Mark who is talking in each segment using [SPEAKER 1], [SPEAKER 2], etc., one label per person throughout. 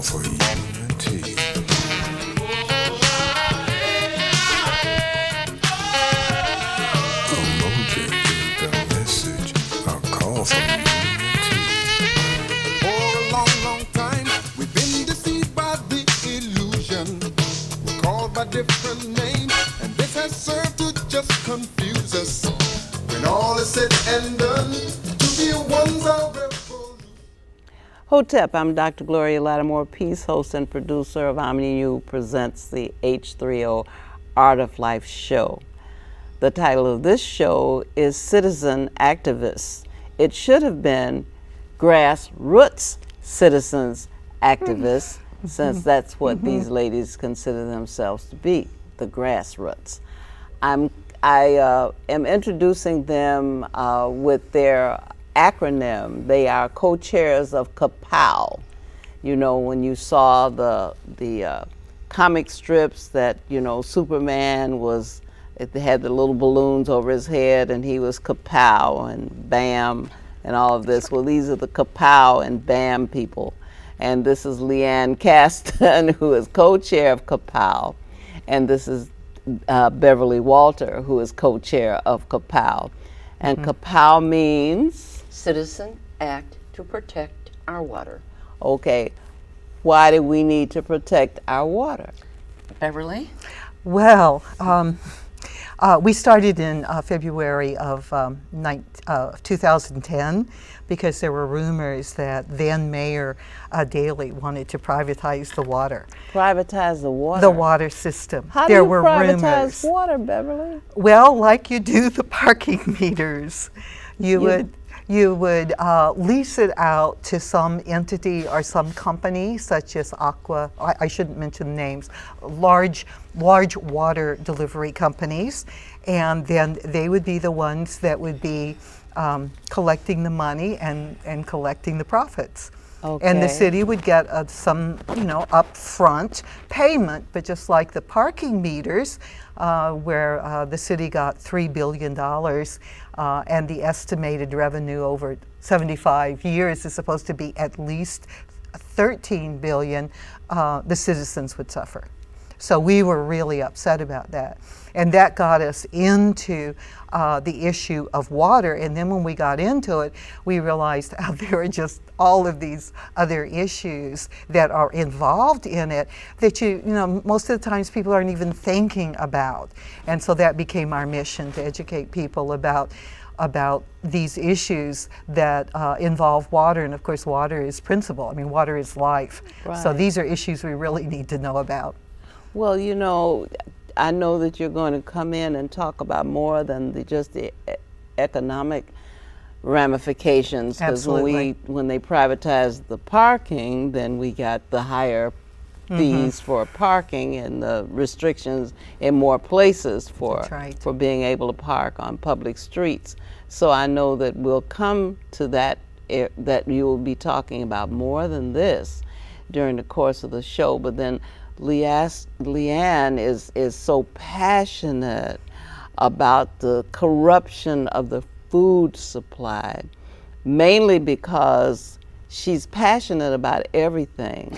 [SPEAKER 1] call for unity. Emoji is the message, a call for unity.
[SPEAKER 2] For a long, long time, we've been deceived by the illusion. We're called by different names, and this has served to just confuse us. When all is said and done, to be one's our revolution.
[SPEAKER 3] Hotep, I'm Dr. Gloria Lattimore, peace host and producer of OmniU presents the H3O Art of Life show. The title of this show is Citizen Activists. It should have been Grassroots Citizens Activists, since that's what these ladies consider themselves to be, the grassroots. I am introducing them with their acronym. They are co-chairs of KAPOW. You know, when you saw the comic strips that, you know, Superman was, they had the little balloons over his head and he was KAPOW and BAM and all of this. Well, these are the KAPOW and BAM people. And this is Liane Casten, who is co-chair of KAPOW. And this is Beverly Walter, who is co-chair of KAPOW. And KAPOW means?
[SPEAKER 4] Citizen Act to Protect Our Water.
[SPEAKER 3] Okay, why do we need to protect our water?
[SPEAKER 4] Beverly?
[SPEAKER 5] Well, we started in February of 2010 because there were rumors that then Mayor Daley wanted to privatize the water.
[SPEAKER 3] Privatize the water?
[SPEAKER 5] The water system.
[SPEAKER 3] How
[SPEAKER 5] there
[SPEAKER 3] do you
[SPEAKER 5] were
[SPEAKER 3] privatize
[SPEAKER 5] rumors.
[SPEAKER 3] water, Beverly?
[SPEAKER 5] Well, like you do the parking meters. You would lease it out to some entity or some company, such as Aqua. I shouldn't mention names. Large water delivery companies, and then they would be the ones that would be collecting the money and collecting the profits.
[SPEAKER 3] Okay.
[SPEAKER 5] And the city would get some, upfront payment, but just like the parking meters, where the city got $3 billion, and the estimated revenue over 75 years is supposed to be at least $13 billion, the citizens would suffer. So we were really upset about that. And that got us into the issue of water. And then when we got into it, we realized there are just all of these other issues that are involved in it that most of the times people aren't even thinking about. And so that became our mission, to educate people about these issues that involve water. And of course, water is principle. I mean, water is life.
[SPEAKER 3] Right.
[SPEAKER 5] So these are issues we really need to know about.
[SPEAKER 3] Well, I know that you're going to come in and talk about more than just the economic ramifications. Because when they privatized the parking, then we got the higher fees for parking and the restrictions in more places for being able to park on public streets. So I know that we'll come to that you will be talking about more than this during the course of the show. But then Liane is so passionate about the corruption of the food supply, mainly because she's passionate about everything.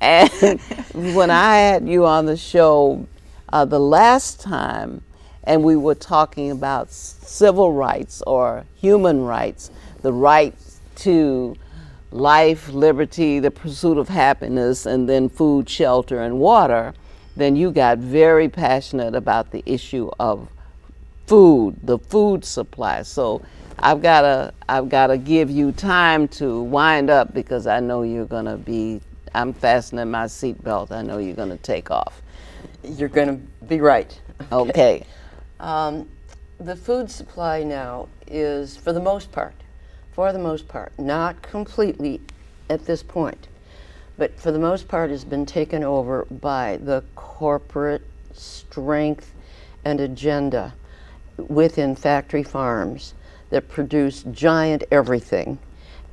[SPEAKER 3] And when I had you on the show the last time, and we were talking about civil rights or human rights, the right to life, liberty, the pursuit of happiness, and then food, shelter, and water, then you got very passionate about the issue of food, the food supply. So I've gotta give you time to wind up, because I know you're gonna be, I'm fastening my seatbelt, I know you're gonna take off.
[SPEAKER 4] You're going to be right.
[SPEAKER 3] Okay.
[SPEAKER 4] The food supply now is, for the most part, not completely at this point, but for the most part has been taken over by the corporate strength and agenda within factory farms that produce giant everything.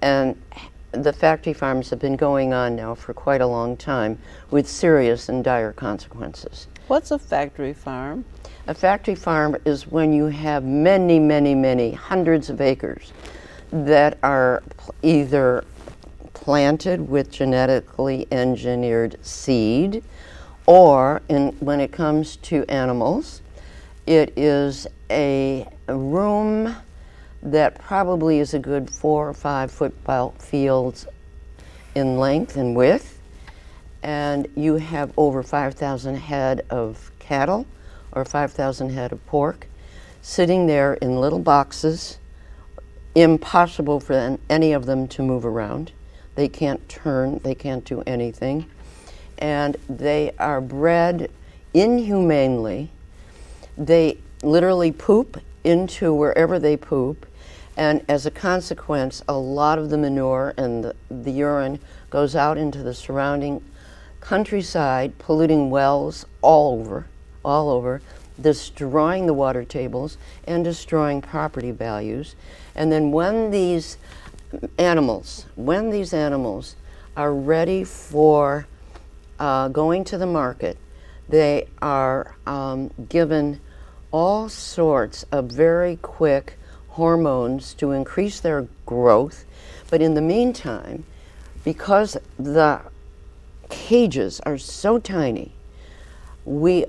[SPEAKER 4] And the factory farms have been going on now for quite a long time with serious and dire consequences.
[SPEAKER 3] What's a factory farm?
[SPEAKER 4] A factory farm is when you have many, many, many hundreds of acres that are either planted with genetically engineered seed, or when it comes to animals, it is a room that probably is a good 4 or 5 football fields in length and width, and you have over 5,000 head of cattle or 5,000 head of pork sitting there in little boxes, impossible for any of them to move around. They can't turn, they can't do anything, and they are bred inhumanely. They literally poop into wherever they poop, and as a consequence, a lot of the manure and the urine goes out into the surrounding countryside, polluting wells all over, destroying the water tables and destroying property values. And then when these animals are ready for going to the market, they are given all sorts of very quick hormones to increase their growth. But in the meantime, because the cages are so tiny, we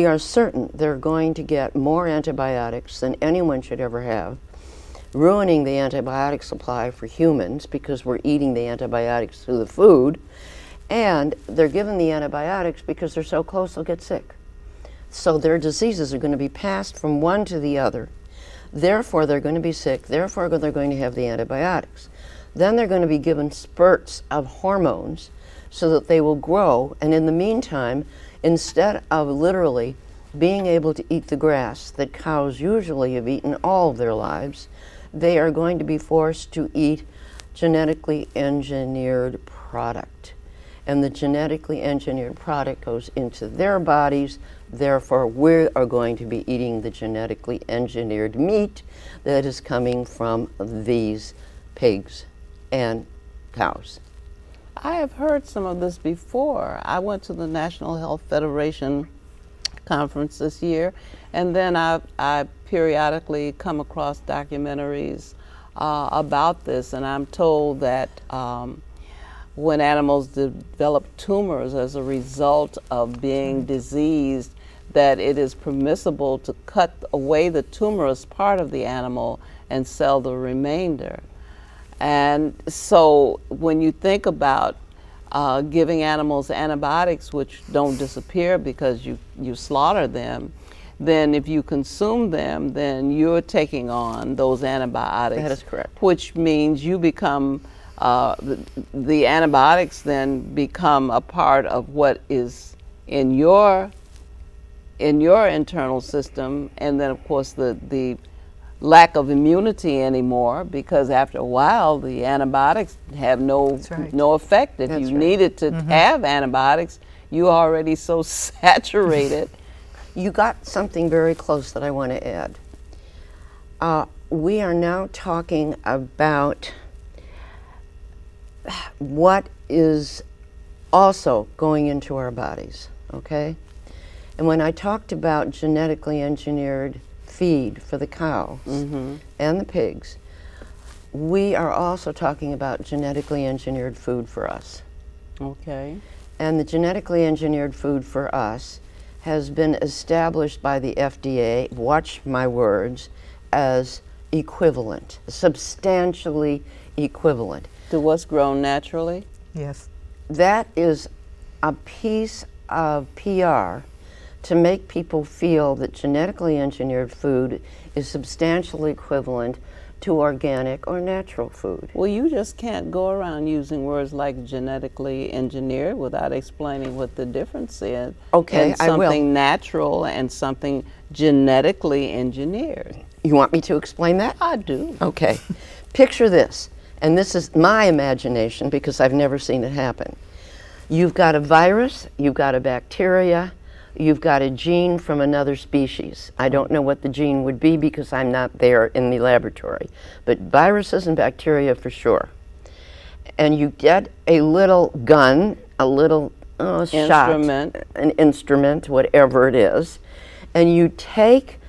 [SPEAKER 4] are certain they're going to get more antibiotics than anyone should ever have, ruining the antibiotic supply for humans because we're eating the antibiotics through the food, and they're given the antibiotics because they're so close they'll get sick. So their diseases are going to be passed from one to the other. Therefore, they're going to be sick. Therefore, they're going to have the antibiotics. Then they're going to be given spurts of hormones so that they will grow. And in the meantime, instead of literally being able to eat the grass that cows usually have eaten all of their lives, they are going to be forced to eat genetically engineered product. And the genetically engineered product goes into their bodies. Therefore, we are going to be eating the genetically engineered meat that is coming from these pigs and cows.
[SPEAKER 3] I have heard some of this before. I went to the National Health Federation conference this year, and then I periodically come across documentaries about this, and I'm told that when animals develop tumors as a result of being diseased, that it is permissible to cut away the tumorous part of the animal and sell the remainder. And so when you think about giving animals antibiotics which don't disappear because you slaughter them, then if you consume them, then you're taking on those antibiotics.
[SPEAKER 4] That is correct.
[SPEAKER 3] Which means you become, the antibiotics then become a part of what is in your internal system, and then of course the lack of immunity anymore, because after a while the antibiotics have no effect. If you needed to have antibiotics, you are already so saturated.
[SPEAKER 4] You got something very close that I want to add. We are now talking about what is also going into our bodies, okay? And when I talked about genetically engineered feed for the cows and the pigs, we are also talking about genetically engineered food for us.
[SPEAKER 3] Okay.
[SPEAKER 4] And the genetically engineered food for us has been established by the FDA, watch my words, as equivalent, substantially equivalent.
[SPEAKER 3] To what's grown naturally?
[SPEAKER 5] Yes.
[SPEAKER 4] That is a piece of PR to make people feel that genetically engineered food is substantially equivalent to organic or natural food.
[SPEAKER 3] Well, you just can't go around using words like genetically engineered without explaining what the difference is.
[SPEAKER 4] Okay,
[SPEAKER 3] and
[SPEAKER 4] I will.
[SPEAKER 3] something natural and something genetically engineered.
[SPEAKER 4] You want me to explain that?
[SPEAKER 3] I do.
[SPEAKER 4] Okay. Picture this, and this is my imagination because I've never seen it happen. You've got a virus, you've got a bacteria, you've got a gene from another species. I don't know what the gene would be because I'm not there in the laboratory, but viruses and bacteria for sure. And you get a little gun, a little shot, an instrument, whatever it is, and you take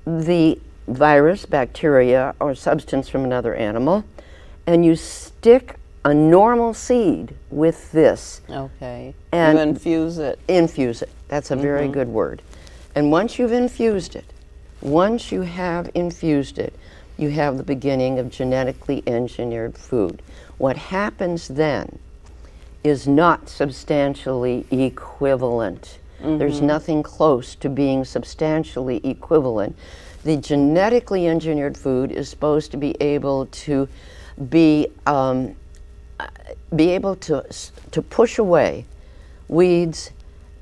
[SPEAKER 4] the virus, bacteria, or substance from another animal, and you stick a normal seed with this.
[SPEAKER 3] Okay.
[SPEAKER 4] And
[SPEAKER 3] you infuse it.
[SPEAKER 4] Infuse it. That's a very good word. And once you've infused it, once you have infused it, you have the beginning of genetically engineered food. What happens then is not substantially equivalent. There's nothing close to being substantially equivalent. The genetically engineered food is supposed to be able to be able to push away weeds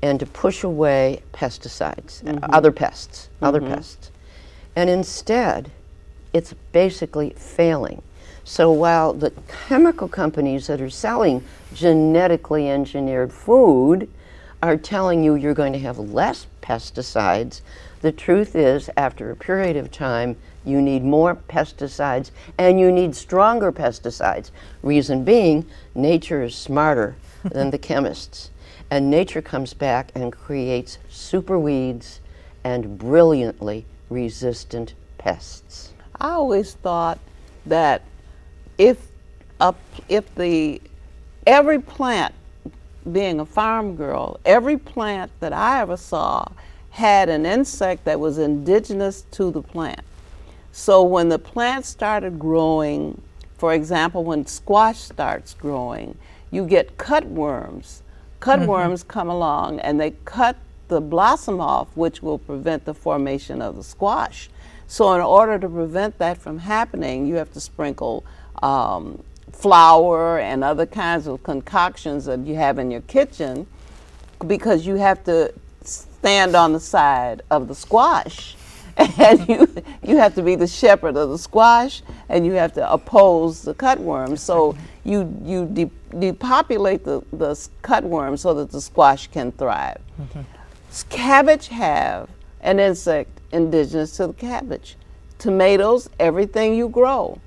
[SPEAKER 4] and to push away pesticides, other pests, And instead, it's basically failing. So while the chemical companies that are selling genetically engineered food are telling you you're going to have less pesticides, the truth is, after a period of time, you need more pesticides and you need stronger pesticides. Reason being, nature is smarter than the chemists. And nature comes back and creates super weeds and brilliantly resistant pests.
[SPEAKER 3] I always thought that if every plant, being a farm girl, every plant that I ever saw had an insect that was indigenous to the plant. So when the plant started growing, for example, when squash starts growing, you get cutworms. Cutworms come along and they cut the blossom off, which will prevent the formation of the squash. So in order to prevent that from happening, you have to sprinkle flour and other kinds of concoctions that you have in your kitchen, because you have to stand on the side of the squash. And you have to be the shepherd of the squash, and you have to oppose the cutworms. So you depopulate the cutworms so that the squash can thrive. Cabbage have an insect indigenous to the cabbage. Tomatoes, everything you grow.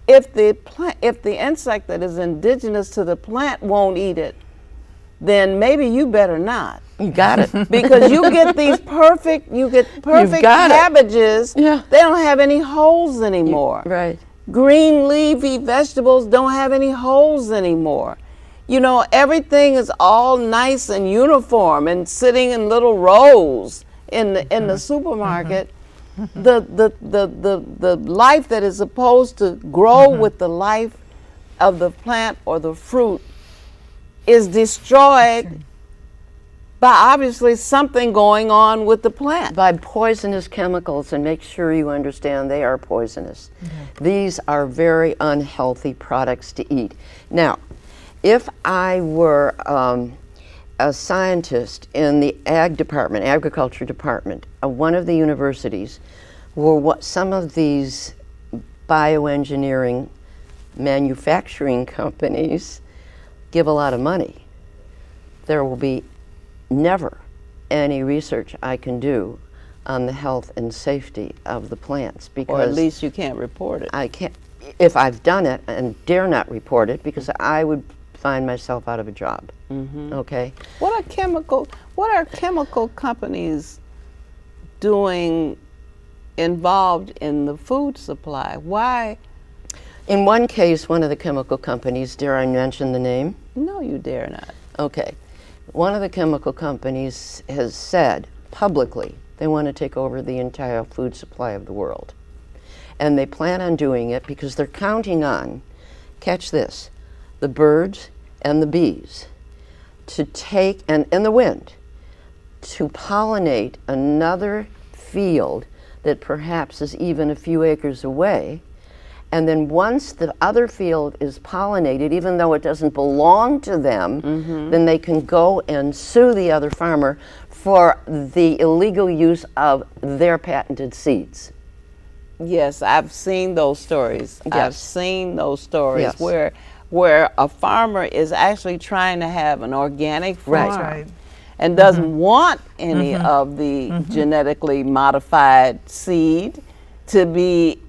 [SPEAKER 3] If the insect that is indigenous to the plant won't eat it, then maybe you better not.
[SPEAKER 4] You got it.
[SPEAKER 3] Because you get perfect cabbages.
[SPEAKER 4] Yeah.
[SPEAKER 3] They don't have any holes anymore.
[SPEAKER 4] Right.
[SPEAKER 3] Green leafy vegetables don't have any holes anymore. You know, everything is all nice and uniform and sitting in little rows in the supermarket. The life that is supposed to grow with the life of the plant or the fruit is destroyed by obviously something going on with the plant.
[SPEAKER 4] By poisonous chemicals, and make sure you understand they are poisonous. These are very unhealthy products to eat. Now, if I were a scientist in the agriculture department of one of the universities, where some of these bioengineering manufacturing companies give a lot of money, there will be never any research I can do on the health and safety of the plants, because
[SPEAKER 3] Or at least you can't report it.
[SPEAKER 4] I can't, if I've done it, and dare not report it, because I would find myself out of a job. Okay.
[SPEAKER 3] What are chemical companies doing involved in the food supply? Why?
[SPEAKER 4] In one case, one of the chemical companies, dare I mention the name?
[SPEAKER 3] No, you dare not.
[SPEAKER 4] Okay. One of the chemical companies has said publicly they want to take over the entire food supply of the world. And they plan on doing it because they're counting on, catch this, the birds and the bees to take, and the wind, to pollinate another field that perhaps is even a few acres away. And then once the other field is pollinated, even though it doesn't belong to them, then they can go and sue the other farmer for the illegal use of their patented seeds.
[SPEAKER 3] Yes, I've seen those stories.
[SPEAKER 4] Yes.
[SPEAKER 3] I've seen those stories
[SPEAKER 4] Yes.
[SPEAKER 3] where a farmer is actually trying to have an organic farm
[SPEAKER 5] Right.
[SPEAKER 3] and doesn't want any of the genetically modified seed to be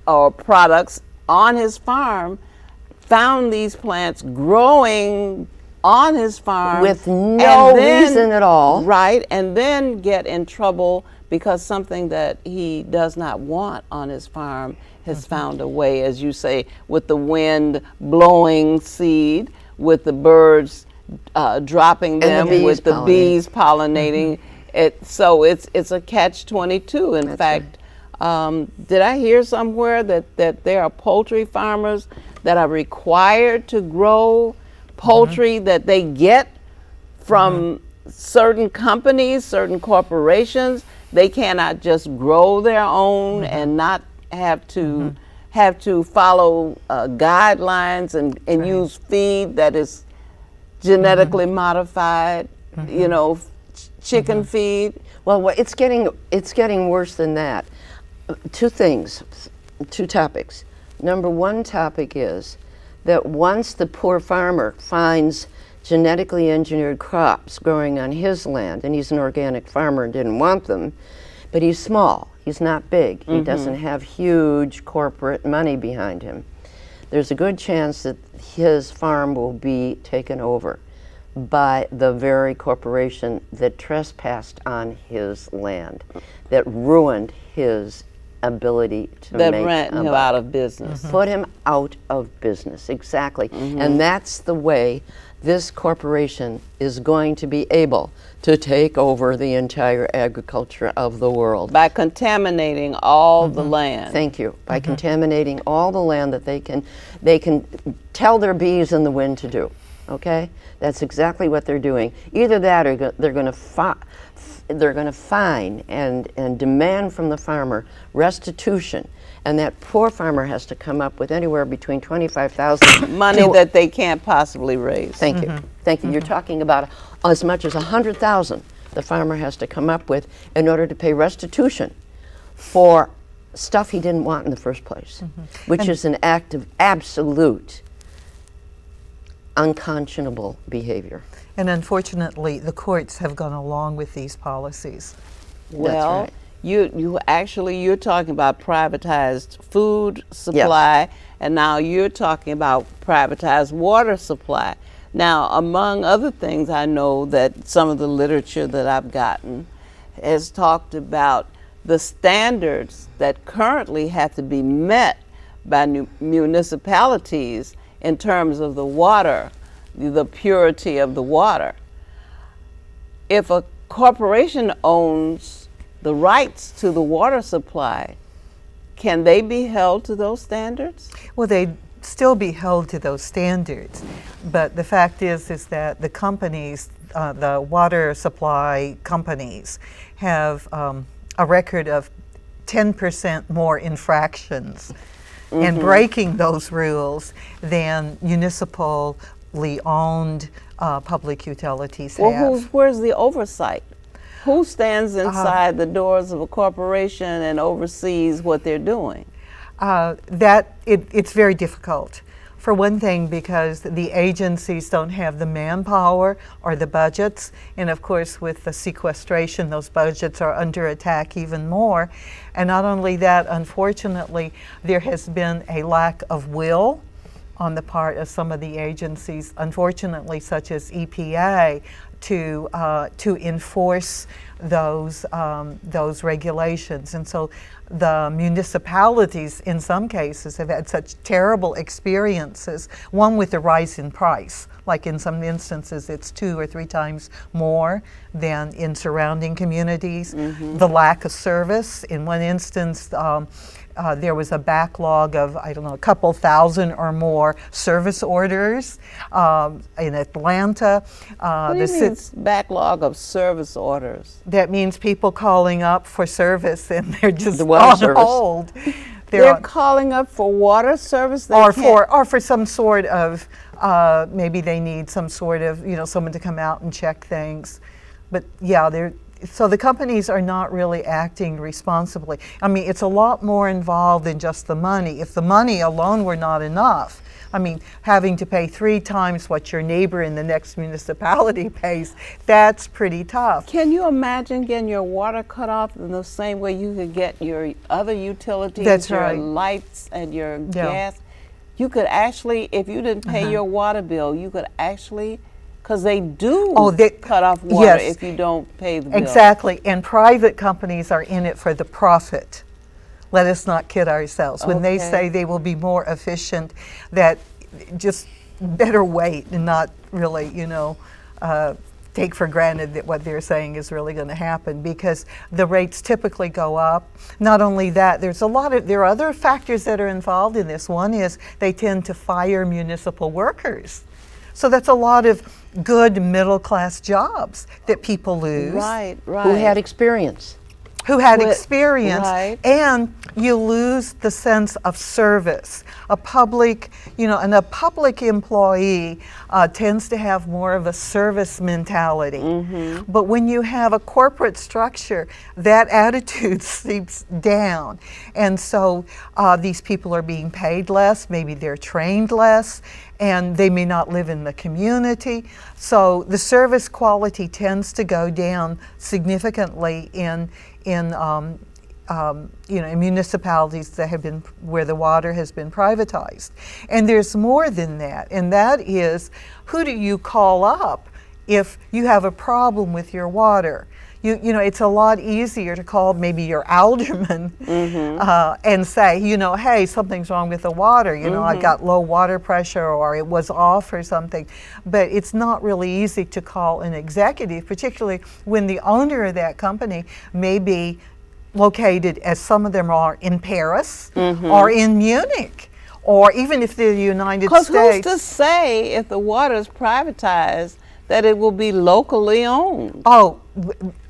[SPEAKER 3] or products on his farm, found these plants growing on his farm
[SPEAKER 4] with no
[SPEAKER 3] and then-
[SPEAKER 4] reason at all.
[SPEAKER 3] Right, and then get in trouble because something that he does not want on his farm has found a way, as you say, with the wind blowing seed, with the birds dropping them,
[SPEAKER 4] bees
[SPEAKER 3] with the
[SPEAKER 4] pollinating.
[SPEAKER 3] bees pollinating. So it's a catch-22. In fact, did I hear somewhere that there are poultry farmers that are required to grow poultry that they get from certain companies, certain corporations? They cannot just grow their own and not have to follow guidelines and use feed that is genetically modified, you know, chicken feed.
[SPEAKER 4] Well, it's getting worse than that. Two topics. Number one topic is that once the poor farmer finds genetically engineered crops growing on his land, and he's an organic farmer and didn't want them, but he's small, he's not big, he doesn't have huge corporate money behind him, there's a good chance that his farm will be taken over by the very corporation that trespassed on his land, that ruined his ability to
[SPEAKER 3] That
[SPEAKER 4] make
[SPEAKER 3] ran
[SPEAKER 4] a
[SPEAKER 3] him
[SPEAKER 4] buck.
[SPEAKER 3] out of business.
[SPEAKER 4] Put him out of business, exactly. And that's the way this corporation is going to be able to take over the entire agriculture of the world.
[SPEAKER 3] By contaminating all the land.
[SPEAKER 4] Thank you. By contaminating all the land that they can tell their bees in the wind to do. Okay? That's exactly what they're doing. Either that or they're going to fine and demand from the farmer restitution, and that poor farmer has to come up with anywhere between $25,000
[SPEAKER 3] Money that they can't possibly raise.
[SPEAKER 4] Thank you. Thank you. You're talking about as much as $100,000 the farmer has to come up with in order to pay restitution for stuff he didn't want in the first place, which is an act of absolute unconscionable behavior.
[SPEAKER 5] And unfortunately, the courts have gone along with these policies.
[SPEAKER 3] Well,
[SPEAKER 4] right.
[SPEAKER 3] you're talking about privatized food supply, and now you're talking about privatized water supply. Now, among other things, I know that some of the literature that I've gotten has talked about the standards that currently have to be met by municipalities in terms of the water, the purity of the water. If a corporation owns the rights to the water supply, can they be held to those standards?
[SPEAKER 5] Well, they'd still be held to those standards, but the fact is that the companies, the water supply companies, have a record of 10% more infractions and breaking those rules than municipally owned public utilities have.
[SPEAKER 3] Well, where's the oversight? Who stands inside the doors of a corporation and oversees what they're doing?
[SPEAKER 5] It's very difficult. For one thing, because the agencies don't have the manpower or the budgets, and of course with the sequestration, those budgets are under attack even more. And not only that, unfortunately, there has been a lack of will on the part of some of the agencies, unfortunately, such as EPA, to enforce those regulations. And so the municipalities in some cases have had such terrible experiences, one with the rise in price, like in some instances it's 2 or 3 times more than in surrounding communities. The lack of service. In one instance, there was a backlog of, I don't know, a couple thousand or more service orders in Atlanta.
[SPEAKER 3] What do you mean backlog of service orders?
[SPEAKER 5] That means people calling up for service and they're just
[SPEAKER 4] The water
[SPEAKER 5] on
[SPEAKER 4] service.
[SPEAKER 5] hold.
[SPEAKER 3] They're calling up for water service? They
[SPEAKER 5] or
[SPEAKER 3] can't-
[SPEAKER 5] for some sort of, maybe they need some sort of, someone to come out and check things. But yeah, so the companies are not really acting responsibly. I mean, it's a lot more involved than just the money. If the money alone were not enough, I mean, having to pay 3 times what your neighbor in the next municipality pays, that's pretty tough.
[SPEAKER 3] Can you imagine getting your water cut off in the same way you could get your other utilities,
[SPEAKER 5] That's
[SPEAKER 3] your
[SPEAKER 5] right.
[SPEAKER 3] lights and your
[SPEAKER 5] Yeah.
[SPEAKER 3] gas? You could actually, if you didn't pay your water bill, you could actually because they do
[SPEAKER 5] they
[SPEAKER 3] cut off water
[SPEAKER 5] yes,
[SPEAKER 3] if you don't pay the bill.
[SPEAKER 5] exactly. And private companies are in it for the profit. Let us not kid ourselves. When they
[SPEAKER 3] Okay.
[SPEAKER 5] say they will be more efficient, that just better wait and not really, take for granted that what they're saying is really going to happen, because the rates typically go up. Not only that, there are other factors that are involved in this. One is they tend to fire municipal workers. So that's a lot of good middle class jobs that people lose.
[SPEAKER 3] Right, right.
[SPEAKER 4] Who had experience.
[SPEAKER 5] Who had
[SPEAKER 3] Well,
[SPEAKER 5] experience,
[SPEAKER 3] right.
[SPEAKER 5] and you lose the sense of service. A public employee tends to have more of a service mentality. But when you have a corporate structure, that attitude seeps down. And so these people are being paid less, maybe they're trained less, and they may not live in the community. So the service quality tends to go down significantly in municipalities that have been where the water has been privatized. And there's more than that, and that is, who do you call up if you have a problem with your water? It's a lot easier to call maybe your alderman and say, hey, something's wrong with the water. I've got low water pressure, or it was off or something. But it's not really easy to call an executive, particularly when the owner of that company may be located, as some of them are, in Paris or in Munich, or even if they're the United States.
[SPEAKER 3] Because who's to say if the water is privatized that it will be locally owned?
[SPEAKER 5] Oh,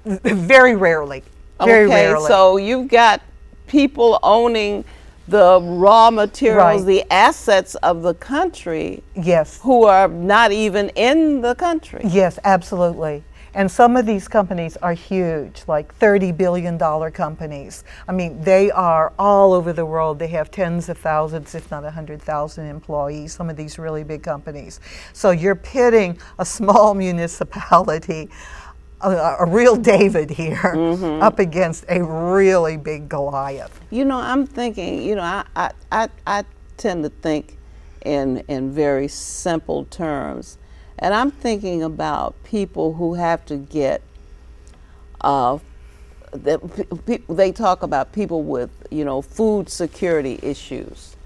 [SPEAKER 5] very rarely. Very rarely.
[SPEAKER 3] So you've got people owning the raw materials,
[SPEAKER 5] Right.
[SPEAKER 3] the assets of the country,
[SPEAKER 5] Yes.
[SPEAKER 3] who are not even in the country.
[SPEAKER 5] Yes, absolutely. And some of these companies are huge, like $30 billion companies. I mean, they are all over the world. They have tens of thousands, if not 100,000 employees, some of these really big companies. So you're pitting a small municipality, a real David here, up against a really big Goliath.
[SPEAKER 3] I'm thinking, I tend to think in very simple terms. And I'm thinking about people who have to get, they talk about people with, food security issues.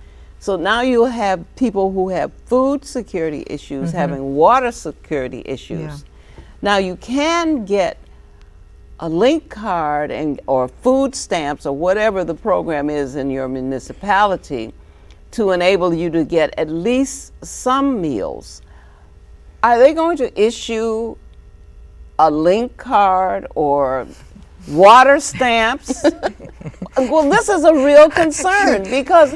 [SPEAKER 3] So now you have people who have food security issues having water security issues.
[SPEAKER 5] Yeah.
[SPEAKER 3] Now you can get a link card or food stamps or whatever the program is in your municipality to enable you to get at least some meals. Are they going to issue a link card or water stamps? Well, this is a real concern, because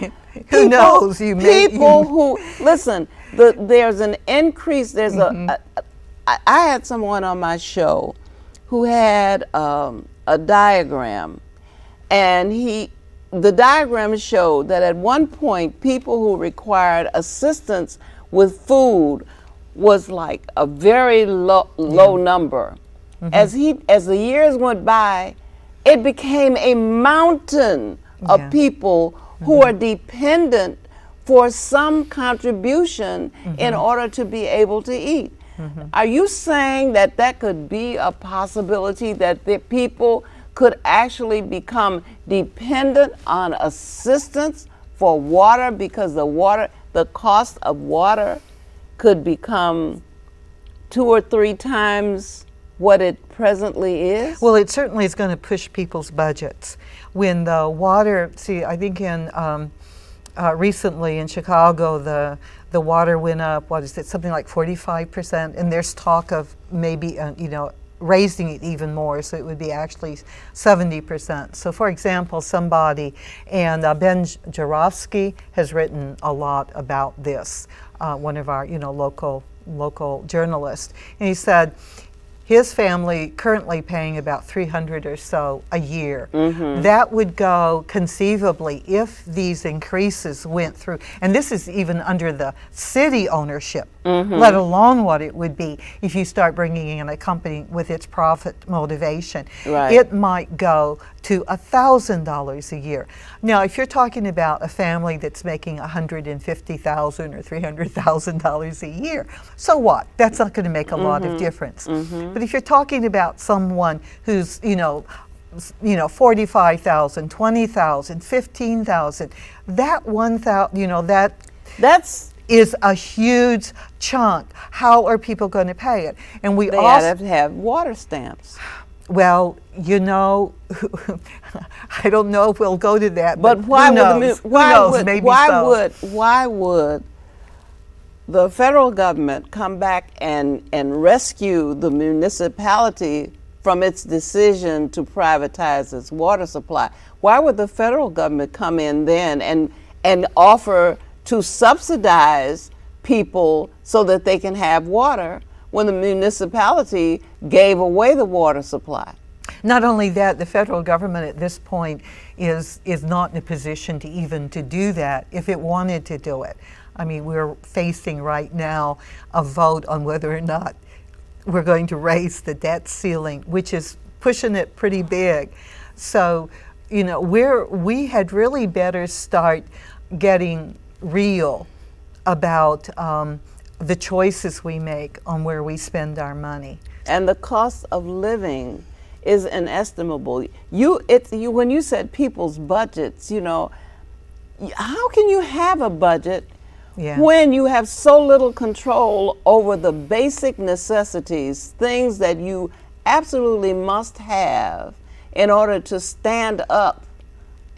[SPEAKER 5] Who knows?
[SPEAKER 3] People who listen, there's an increase. There's I had someone on my show who had a diagram, and the diagram showed that at one point people who required assistance with food was like a very low number. As the years went by, it became a mountain of people who are dependent for some contribution in order to be able to eat. Are you saying that could be a possibility, that the people could actually become dependent on assistance for water, because the cost of water could become 2 or 3 times what it presently is?
[SPEAKER 5] Well, it certainly is going to push people's budgets. When the water, I think recently in Chicago, the water went up, something like 45%, and there's talk of maybe, raising it even more, so it would be actually 70%. So for example, somebody, and Ben Jarofsky has written a lot about this, one of our local journalists, and he said his family currently paying about $300 or so a year. That would go conceivably if these increases went through, and this is even under the city ownership, let alone what it would be if you start bringing in a company with its profit motivation.
[SPEAKER 3] Right.
[SPEAKER 5] It might go to $1,000 a year. Now, if you're talking about a family that's making $150,000 or $300,000 a year, so what? That's not going to make a lot of difference. But if you're talking about someone who's, you know, 45,000, 20,000, 15,000, that 1,000, you know,
[SPEAKER 3] That's
[SPEAKER 5] is a huge chunk. How are people going to pay it? And we
[SPEAKER 3] they
[SPEAKER 5] also
[SPEAKER 3] have to have water stamps.
[SPEAKER 5] well, you know, I don't know if we'll go to that.
[SPEAKER 3] But why
[SPEAKER 5] who
[SPEAKER 3] would
[SPEAKER 5] knows?
[SPEAKER 3] the, why
[SPEAKER 5] Who knows?
[SPEAKER 3] would
[SPEAKER 5] Maybe
[SPEAKER 3] why
[SPEAKER 5] so.
[SPEAKER 3] would the federal government come back and rescue the municipality from its decision to privatize its water supply? Why would the federal government come in then and offer to subsidize people so that they can have water when the municipality gave away the water supply?
[SPEAKER 5] Not only that, the federal government at this point is not in a position to even to do that if it wanted to do it. I mean, we're facing right now a vote on whether or not we're going to raise the debt ceiling, which is pushing it pretty big. So, you know, we had really better start getting real about the choices we make on where we spend our money.
[SPEAKER 3] And the cost of living is inestimable. When you said people's budgets, you know, how can you have a budget when you have so little control over the basic necessities, things that you absolutely must have in order to stand up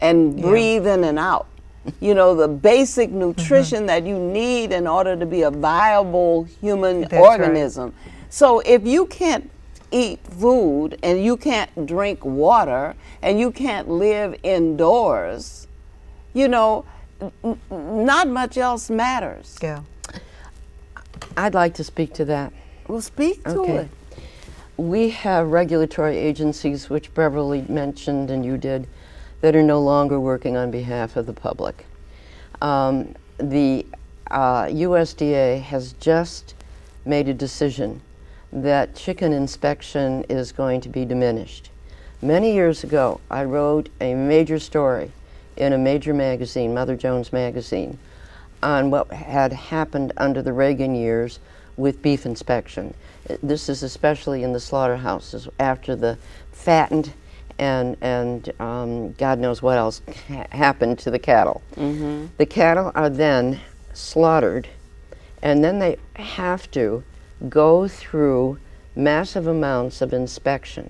[SPEAKER 3] and breathe in and out? You know, the basic nutrition that you need in order to be a viable human organism. Right. So if you can't eat food and you can't drink water and you can't live indoors, you know, not much else matters.
[SPEAKER 5] Yeah.
[SPEAKER 4] I'd like to speak to that.
[SPEAKER 3] Well, speak to it.
[SPEAKER 4] We have regulatory agencies, which Beverly mentioned and you did, that are no longer working on behalf of the public. The USDA has just made a decision that chicken inspection is going to be diminished. Many years ago, I wrote a major story in a major magazine, Mother Jones Magazine, on what had happened under the Reagan years with beef inspection. This is especially in the slaughterhouses after the fattened and God knows what else happened to the cattle. The cattle are then slaughtered, and then they have to go through massive amounts of inspection.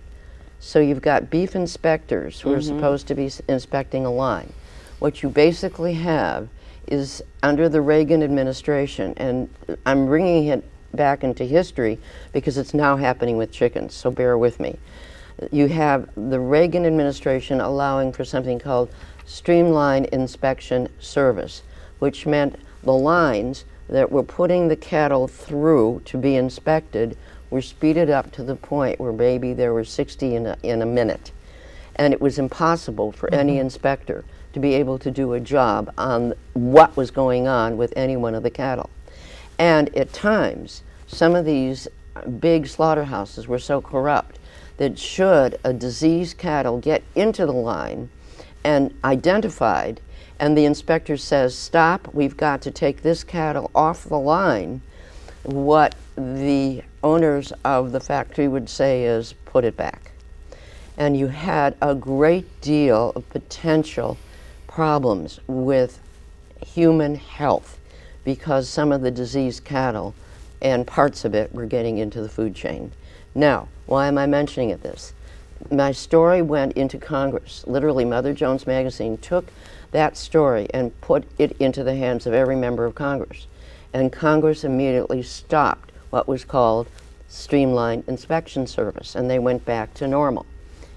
[SPEAKER 4] So you've got beef inspectors who are supposed to be inspecting a line. What you basically have is, under the Reagan administration, and I'm bringing it back into history because it's now happening with chickens, so bear with me. You have the Reagan administration allowing for something called streamlined inspection service, which meant the lines that were putting the cattle through to be inspected were speeded up to the point where maybe there were 60 in a minute. And it was impossible for any inspector to be able to do a job on what was going on with any one of the cattle. And at times, some of these big slaughterhouses were so corrupt that should a diseased cattle get into the line and identified, and the inspector says, stop, we've got to take this cattle off the line, what the owners of the factory would say is, put it back. And you had a great deal of potential problems with human health because some of the diseased cattle and parts of it were getting into the food chain. Now, why am I mentioning this? My story went into Congress. Literally, Mother Jones Magazine took that story and put it into the hands of every member of Congress. And Congress immediately stopped what was called streamlined inspection service, and they went back to normal.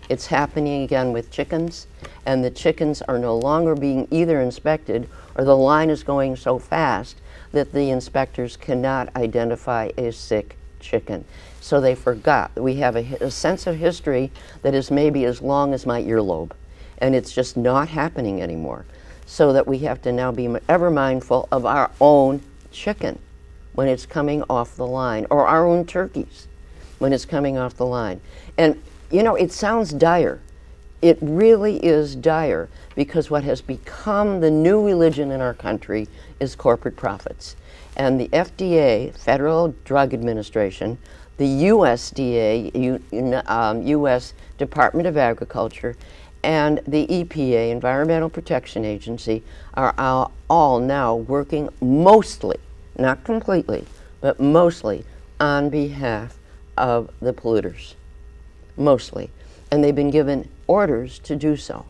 [SPEAKER 4] It's happening again with chickens, and the chickens are no longer being either inspected or the line is going so fast that the inspectors cannot identify a sick chicken. So they forgot. We have a sense of history that is maybe as long as my earlobe, and it's just not happening anymore. So that we have to now be ever mindful of our own chicken when it's coming off the line, or our own turkeys when it's coming off the line. And you know, it sounds dire. It really is dire, because what has become the new religion in our country is corporate profits. And the FDA, Federal Drug Administration, the USDA, U.S. Department of Agriculture, and the EPA, Environmental Protection Agency, are all now working mostly, not completely, but mostly on behalf of the polluters. Mostly. And they've been given orders to do so.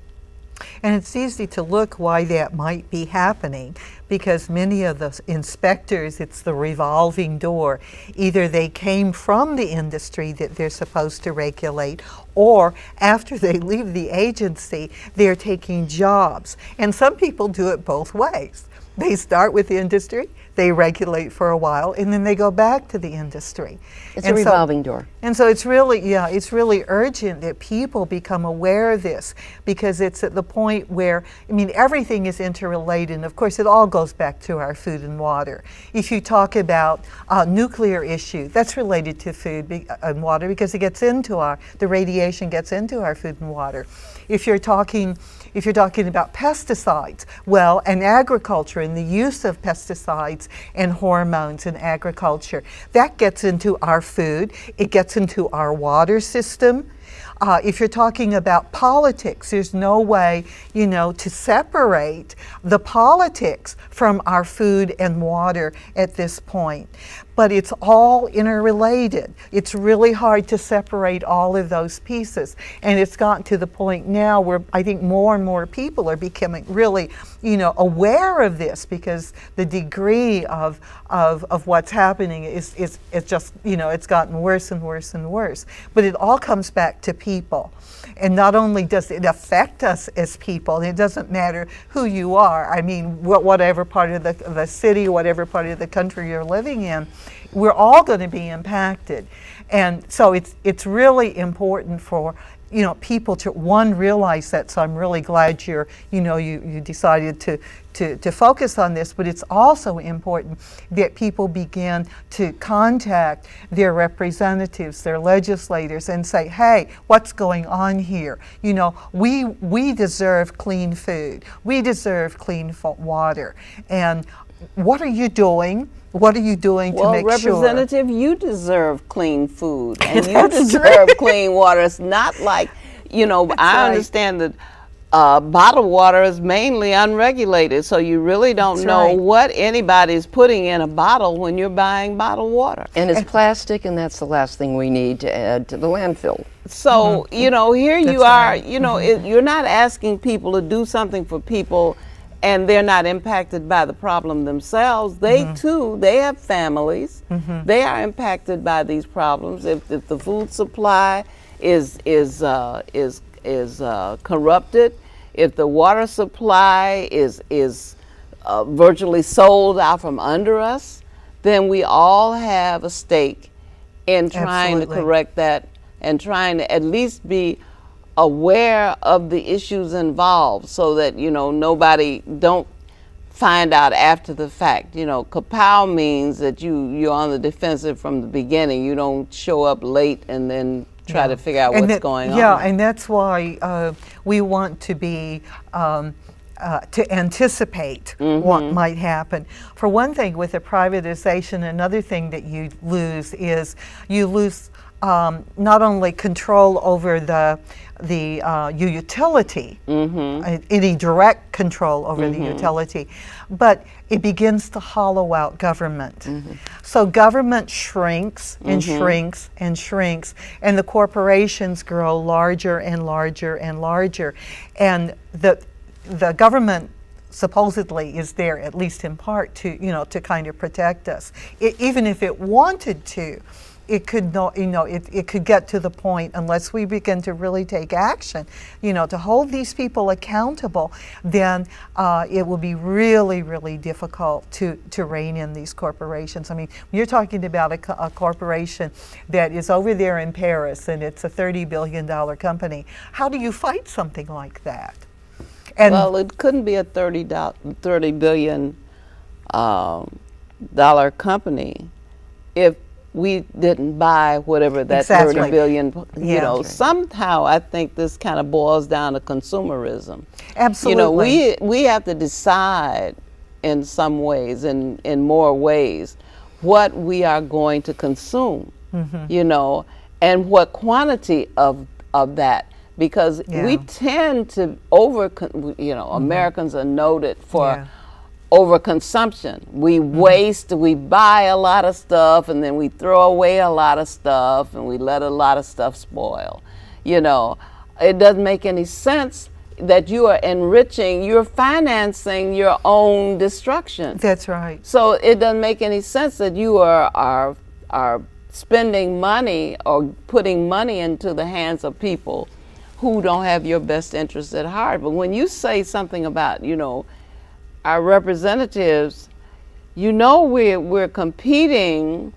[SPEAKER 5] And it's easy to look why that might be happening, because many of the inspectors, it's the revolving door. Either they came from the industry that they're supposed to regulate, or after they leave the agency, they're taking jobs. And some people do it both ways. They start with the industry, they regulate for a while, and then they go back to the industry.
[SPEAKER 4] It's a revolving door.
[SPEAKER 5] And so it's really, it's really urgent that people become aware of this, because it's at the point where, I mean, everything is interrelated, and of course it all goes back to our food and water. If you talk about nuclear issue, that's related to food and water, because it gets into the radiation gets into our food and water. If you're talking about pesticides, well, and agriculture and the use of pesticides and hormones in agriculture, that gets into our food, it gets into our water system. If you're talking about politics, there's no way, to separate the politics from our food and water at this point. But it's all interrelated. It's really hard to separate all of those pieces. And it's gotten to the point now where I think more and more people are becoming really, aware of this, because the degree of what's happening is just, it's gotten worse and worse and worse. But it all comes back to people. And not only does it affect us as people, it doesn't matter who you are. I mean, whatever part of the city, whatever part of the country you're living in, we're all going to be impacted. And so it's really important for people to realize that. So I'm really glad you decided to focus on this, but it's also important that people begin to contact their representatives, their legislators, and say, hey, what's going on here? We deserve clean food. We deserve clean water. And what are you doing? What are you doing to make sure?
[SPEAKER 3] Well, Representative, you deserve clean food and you deserve clean water. It's not like, I understand that bottled water is mainly unregulated, so you really don't know what anybody's putting in a bottle when you're buying bottled water.
[SPEAKER 4] And it's plastic, and that's the last thing we need to add to the landfill.
[SPEAKER 3] So, here you are, you're not asking people to do something for people and they're not impacted by the problem themselves. They too, they have families. They are impacted by these problems. If the food supply is corrupted, if the water supply is virtually sold out from under us, then we all have a stake in trying to correct that and trying to at least be aware of the issues involved, so that nobody don't find out after the fact. Kapow means that you're on the defensive from the beginning. You don't show up late and then try to figure out what's going on.
[SPEAKER 5] Yeah, and that's why we want to be to anticipate what might happen. For one thing, with the privatization, another thing that you lose is not only control over your utility, any direct control over the utility, but it begins to hollow out government. So government shrinks and shrinks and shrinks, and the corporations grow larger and larger and larger. And the government supposedly is there, at least in part, to kind of protect us. Even if it wanted to, it could not, it could get to the point, unless we begin to really take action, to hold these people accountable, then it will be really, really difficult to rein in these corporations. I mean, you're talking about a corporation that is over there in Paris, and it's a $30 billion company. How do you fight something like that? And
[SPEAKER 3] well, it couldn't be a $30 billion dollar company if we didn't buy whatever that
[SPEAKER 5] Exactly.
[SPEAKER 3] 30 billion,
[SPEAKER 5] Yeah.
[SPEAKER 3] somehow I think this kind of boils down to consumerism.
[SPEAKER 5] Absolutely.
[SPEAKER 3] We have to decide in some ways, in more ways, what we are going to consume, and what quantity of that. Because we tend to Americans are noted for overconsumption. We waste, we buy a lot of stuff, and then we throw away a lot of stuff, and we let a lot of stuff spoil. It doesn't make any sense that you are enriching, you're financing your own destruction.
[SPEAKER 5] That's right.
[SPEAKER 3] So it doesn't make any sense that you are spending money or putting money into the hands of people who don't have your best interests at heart. But when you say something about, our representatives, we're competing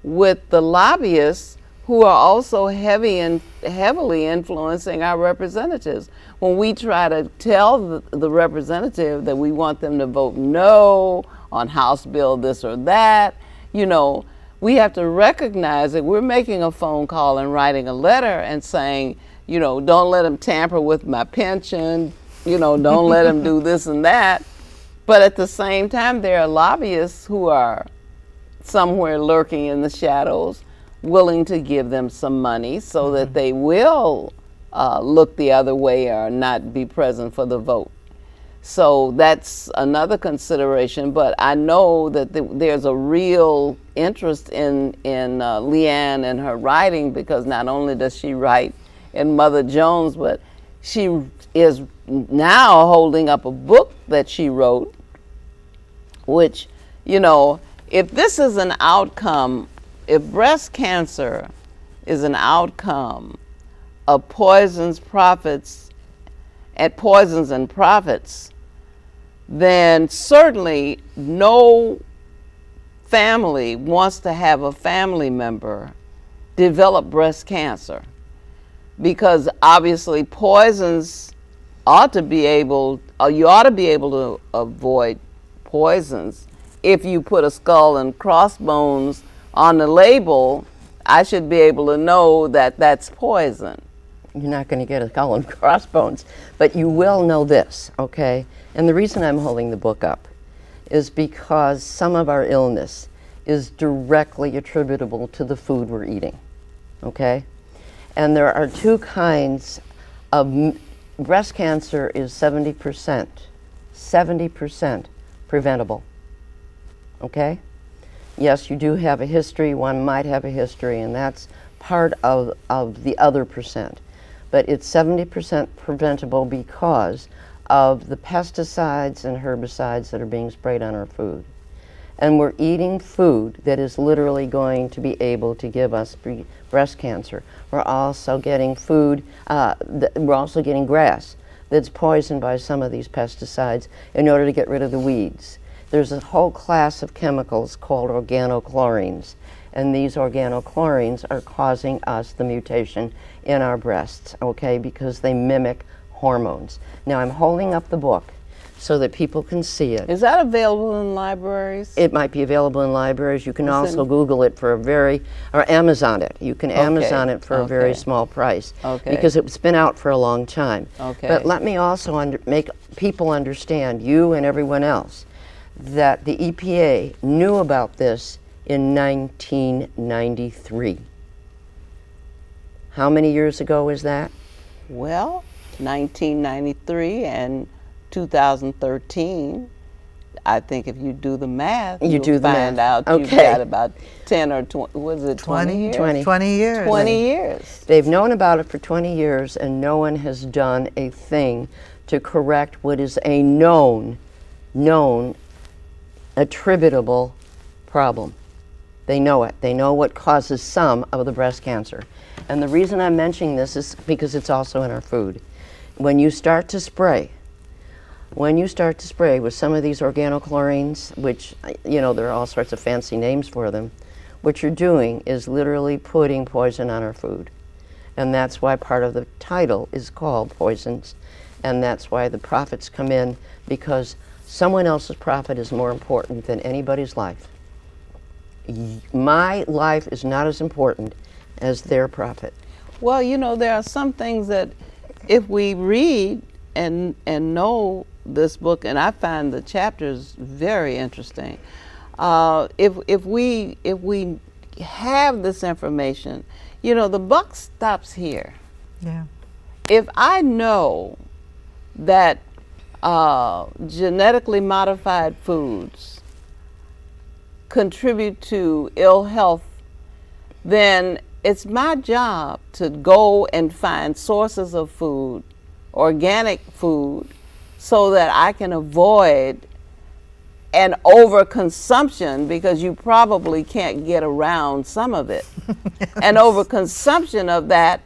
[SPEAKER 3] with the lobbyists who are also heavily influencing our representatives. When we try to tell the representative that we want them to vote no on House Bill this or that, we have to recognize that we're making a phone call and writing a letter and saying, don't let them tamper with my pension, don't let them do this and that. But at the same time, there are lobbyists who are somewhere lurking in the shadows, willing to give them some money so that they will look the other way or not be present for the vote. So that's another consideration. But I know that there's a real interest in Liane and her writing, because not only does she write in Mother Jones, but she is now holding up a book that she wrote, which, if this is an outcome, if breast cancer is an outcome of poisons and profits, then certainly no family wants to have a family member develop breast cancer, because obviously poisons you ought to be able to avoid poisons. If you put a skull and crossbones on the label, I should be able to know that that's poison.
[SPEAKER 4] You're not going to get a skull and crossbones, but you will know this, okay? And the reason I'm holding the book up is because some of our illness is directly attributable to the food we're eating, okay? And there are two kinds of breast cancer is 70% preventable, okay? Yes, you do have a history, one might have a history, and that's part of the other percent. But it's 70% preventable because of the pesticides and herbicides that are being sprayed on our food. And we're eating food that is literally going to be able to give us breast cancer. We're also getting food, we're also getting grass that's poisoned by some of these pesticides in order to get rid of the weeds. There's a whole class of chemicals called organochlorines, and these organochlorines are causing us the mutation in our breasts, okay, because they mimic hormones. Now I'm holding up the book so that people can see it.
[SPEAKER 3] Is that available in libraries?
[SPEAKER 4] It might be available in libraries. You can also Google it for or Amazon it. You can Amazon it for a very small price, because it's been out for a long time.
[SPEAKER 3] Okay.
[SPEAKER 4] But let me also make people understand, you and everyone else, that the EPA knew about this in 1993. How many years ago is that?
[SPEAKER 3] Well, 1993 and 2013. I think if you do the math, you'll find out you've got about 10 or 20, was it 20 years?
[SPEAKER 5] 20 years.
[SPEAKER 3] 20 years.
[SPEAKER 4] They've known about it for 20 years, and no one has done a thing to correct what is a known, attributable problem. They know it. They know what causes some of the breast cancer. And the reason I'm mentioning this is because it's also in our food. When you start to spray with some of these organochlorines, which, you know, there are all sorts of fancy names for them, what you're doing is literally putting poison on our food. And that's why part of the title is called Poisons. And that's why the profits come in, because someone else's profit is more important than anybody's life. My life is not as important as their profit.
[SPEAKER 3] Well, you know, there are some things that if we read and know this book, and I find the chapters very interesting. If we have this information, you know, the buck stops here.
[SPEAKER 5] Yeah.
[SPEAKER 3] If I know that genetically modified foods contribute to ill health, then it's my job to go and find sources of food, organic food, so that I can avoid an overconsumption, because you probably can't get around some of it. An overconsumption of that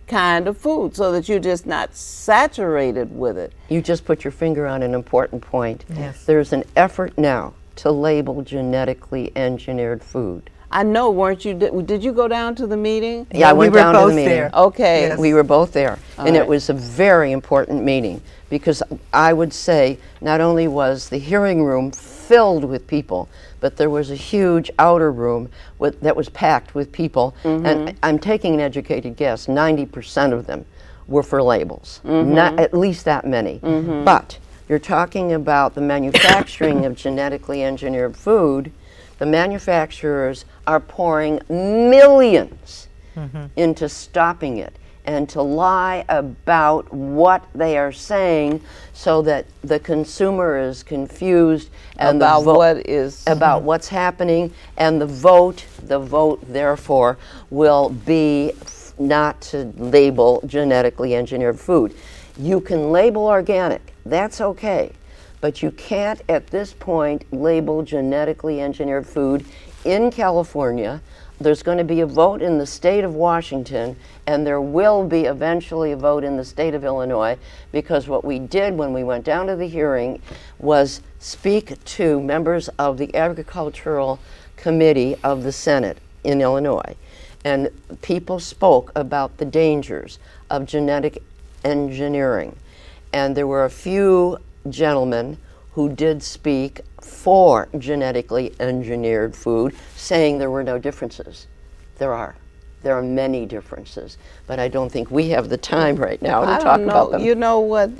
[SPEAKER 3] kind of food, so that you're just not saturated with it.
[SPEAKER 4] You just put your finger on an important point.
[SPEAKER 5] Yes.
[SPEAKER 4] There's an effort now to label genetically engineered food.
[SPEAKER 3] I know, weren't you? Did you go down to the meeting?
[SPEAKER 4] Yeah, I
[SPEAKER 5] we
[SPEAKER 4] went
[SPEAKER 5] were
[SPEAKER 4] down to
[SPEAKER 5] both
[SPEAKER 4] the meeting.
[SPEAKER 5] there.
[SPEAKER 3] Okay.
[SPEAKER 5] Yes.
[SPEAKER 4] We were both there, and
[SPEAKER 3] right.
[SPEAKER 4] it was a very important meeting, because I would say not only was the hearing room filled with people, but there was a huge outer room that was packed with people, and I'm taking an educated guess, 90% of them were for labels, not at least that many. But you're talking about the manufacturing of genetically engineered food. The manufacturers are pouring millions into stopping it, and to lie about what they are saying, so that the consumer is confused and
[SPEAKER 3] About what is
[SPEAKER 4] about what's happening, and the vote therefore will be not to label genetically engineered food. You can label organic, that's okay, but you can't at this point label genetically engineered food in California. There's going to be a vote in the state of Washington, and there will be eventually a vote in the state of Illinois, because what we did when we went down to the hearing was speak to members of the Agricultural Committee of the Senate in Illinois. And people spoke about the dangers of genetic engineering. And there were a few gentlemen who did speak for genetically engineered food, saying there were no differences. There are many differences, but I don't think we have the time right now to talk about them.
[SPEAKER 3] You know what?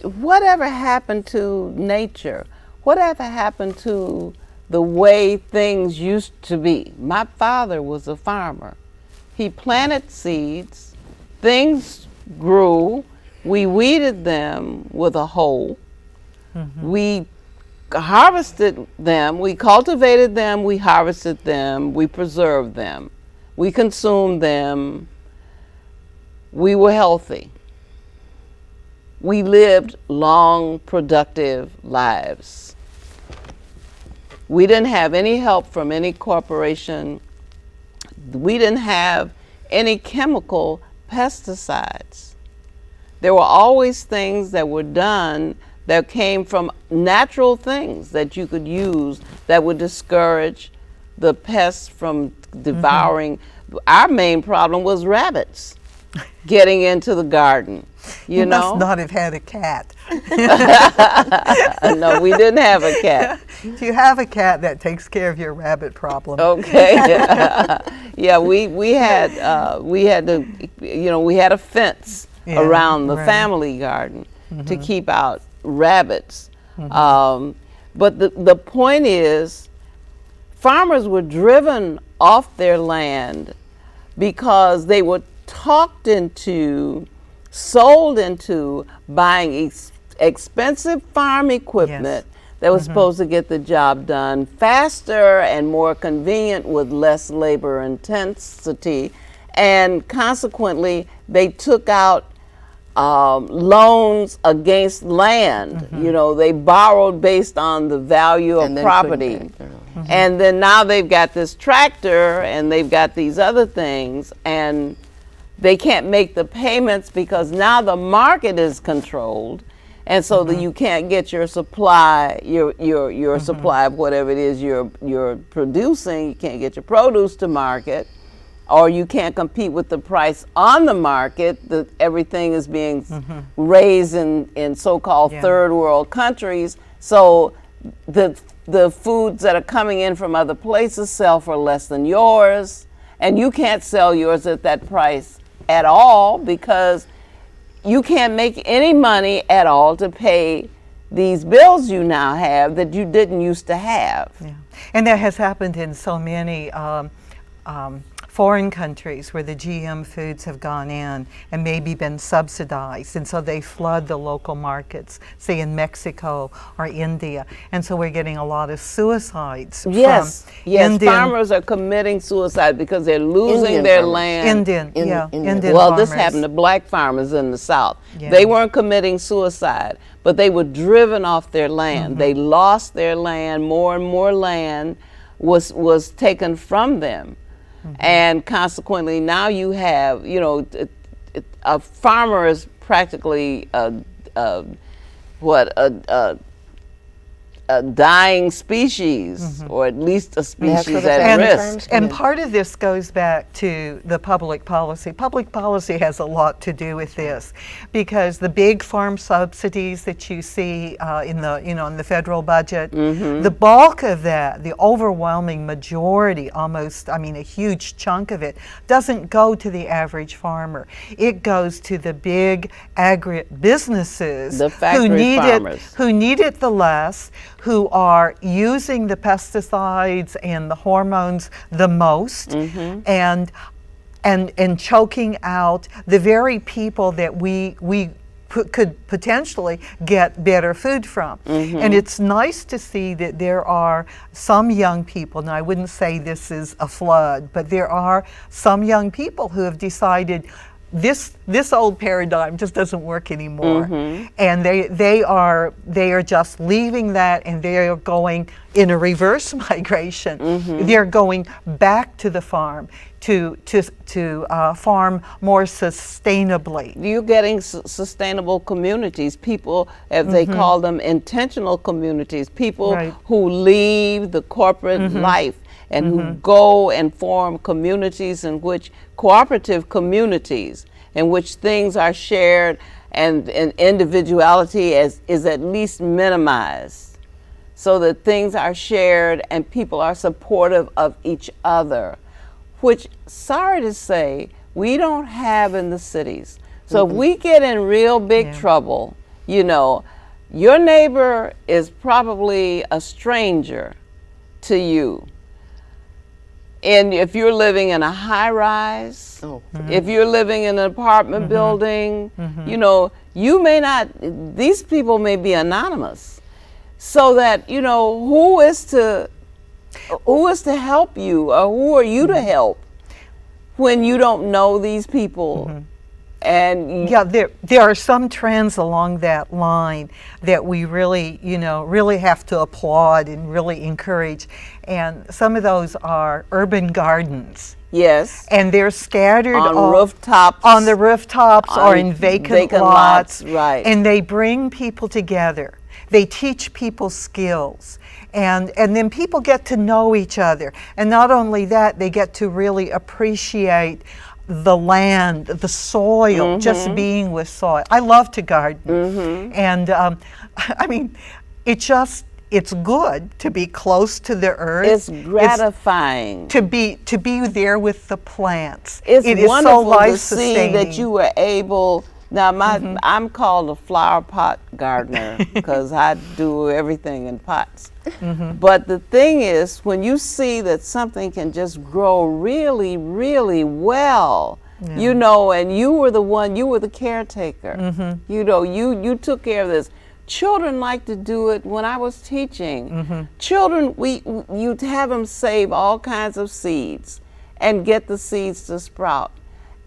[SPEAKER 3] Whatever happened to nature? Whatever happened to the way things used to be? My father was a farmer. He planted seeds, things grew, we weeded them with a hoe, we harvested them, we cultivated them, we harvested them, we preserved them, we consumed them, we were healthy. We lived long, productive lives. We didn't have any help from any corporation. We didn't have any chemical pesticides. There were always things that were done that came from natural things that you could use that would discourage the pests from devouring. Our main problem was rabbits getting into the garden. You know?
[SPEAKER 5] Must not have had a cat.
[SPEAKER 3] No, we didn't have a cat.
[SPEAKER 5] Do you have a cat that takes care of your rabbit problem?
[SPEAKER 3] Okay. Yeah, we had a fence around the family garden to keep out rabbits. But the point is, farmers were driven off their land because they were talked into, sold into buying expensive farm equipment that was supposed to get the job done faster and more convenient with less labor intensity. And consequently, they took out loans against land. You know, they borrowed based on the value of
[SPEAKER 4] And then
[SPEAKER 3] property.
[SPEAKER 4] couldn't pay.
[SPEAKER 3] And then now they've got this tractor and they've got these other things, and they can't make the payments because now the market is controlled, and so that you can't get your supply, your supply of whatever it is you're producing. You can't get your produce to market, or you can't compete with the price on the market. That everything is being raised in so-called third world countries. So the foods that are coming in from other places sell for less than yours, and you can't sell yours at that price at all because you can't make any money at all to pay these bills you now have that you didn't used to have.
[SPEAKER 5] Yeah. And that has happened in so many foreign countries where the GM foods have gone in and maybe been subsidized, and so they flood the local markets, say in Mexico or India, and so we're getting a lot of suicides.
[SPEAKER 3] Yes,
[SPEAKER 5] from
[SPEAKER 3] Indian farmers are committing suicide because they're losing their land.
[SPEAKER 5] Indian
[SPEAKER 3] Well,
[SPEAKER 5] farmers.
[SPEAKER 3] this happened to black farmers in the South.
[SPEAKER 5] Yeah.
[SPEAKER 3] They weren't committing suicide, but they were driven off their land. They lost their land. More and more land was taken from them. And consequently, now you have, a farmer is practically a dying species, or at least a species at risk.
[SPEAKER 5] And part of this goes back to the public policy. Public policy has a lot to do with this, because the big farm subsidies that you see in the federal budget, the bulk of that, the overwhelming majority, a huge chunk of it, doesn't go to the average farmer. It goes to the big agribusinesses,
[SPEAKER 3] the factory farmers,
[SPEAKER 5] who need it the less, who are using the pesticides and the hormones the most, and choking out the very people that we could potentially get better food from. And it's nice to see that there are some young people, and I wouldn't say this is a flood, but there are some young people who have decided this old paradigm just doesn't work anymore, and they are just leaving that, and they are going in a reverse migration. They're going back to the farm to farm more sustainably.
[SPEAKER 3] You're getting sustainable communities, people, as they call them, intentional communities, people who leave the corporate life and who go and form communities in which, cooperative communities, in which things are shared and individuality is at least minimized, so that things are shared and people are supportive of each other, which, sorry to say, we don't have in the cities. So if we get in real big trouble, your neighbor is probably a stranger to you. And if you're living in a high rise, if you're living in an apartment building, you may not, these people may be anonymous. So that, who is to help you, or who are you to help when you don't know these people? And
[SPEAKER 5] there are some trends along that line that we really have to applaud and really encourage, and some of those are urban gardens.
[SPEAKER 3] Yes.
[SPEAKER 5] And they're scattered
[SPEAKER 3] on rooftops,
[SPEAKER 5] on the rooftops, or in vacant lots.
[SPEAKER 3] Right.
[SPEAKER 5] And they bring people together. They teach people skills. And then people get to know each other. And not only that, they get to really appreciate the land, the soil, just being with soil. I love to garden. And it's good to be close to the earth.
[SPEAKER 3] It's gratifying
[SPEAKER 5] to be there with the plants.
[SPEAKER 3] It is wonderful
[SPEAKER 5] so
[SPEAKER 3] to see that you were able. Now, I'm called a flower pot gardener because I do everything in pots. But the thing is, when you see that something can just grow really, really well, and you were the caretaker. You took care of this. Children like to do it. When I was teaching, children, you'd have them save all kinds of seeds and get the seeds to sprout.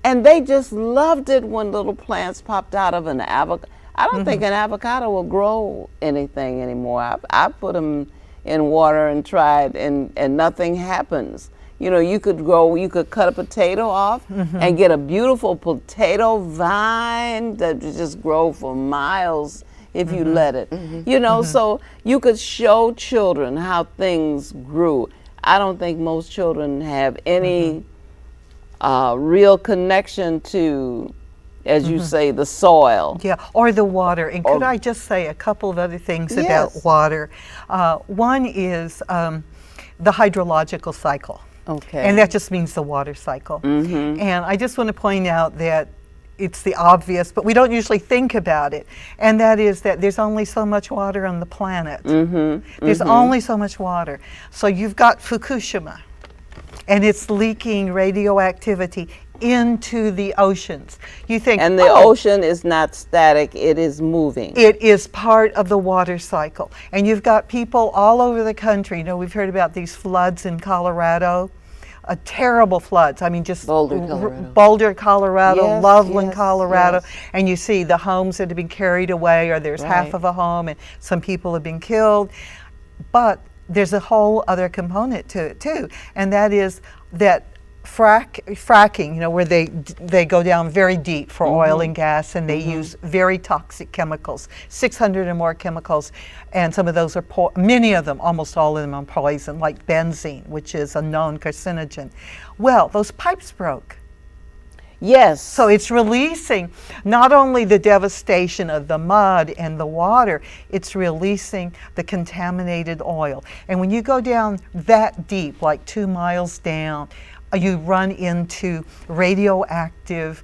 [SPEAKER 3] And they just loved it when little plants popped out of an avocado. I don't think an avocado will grow anything anymore. I put them in water and tried, and nothing happens. You know, you could cut a potato off and get a beautiful potato vine that would just grow for miles if you let it. You know, so you could show children how things grew. I don't think most children have any real connection to, as you say, the soil.
[SPEAKER 5] Yeah, or the water. And could I just say a couple of other things about water? One is the hydrological cycle.
[SPEAKER 3] Okay.
[SPEAKER 5] And that just means the water cycle. And I just want to point out that it's the obvious, but we don't usually think about it. And that is that there's only so much water on the planet. There's only so much water. So you've got Fukushima, and it's leaking radioactivity into the oceans. You think,
[SPEAKER 3] and the ocean is not static, it is moving.
[SPEAKER 5] It is part of the water cycle. And you've got people all over the country. You know, we've heard about these floods in Colorado, terrible floods. I mean, just Boulder, Colorado,
[SPEAKER 3] Yes,
[SPEAKER 5] Loveland,
[SPEAKER 3] yes,
[SPEAKER 5] Colorado.
[SPEAKER 3] yes.
[SPEAKER 5] And you see the homes that have been carried away, or there's half
[SPEAKER 3] Right.
[SPEAKER 5] of a home and some people have been killed. But there's a whole other component to it too. And that is that fracking, you know, where they go down very deep for oil and gas, and they use very toxic chemicals, 600 or more chemicals, and some of those are many of them, almost all of them, are poison, like benzene, which is a known carcinogen. Well, those pipes broke.
[SPEAKER 3] Yes.
[SPEAKER 5] So it's releasing not only the devastation of the mud and the water, it's releasing the contaminated oil. And when you go down that deep, like 2 miles down, you run into radioactivity.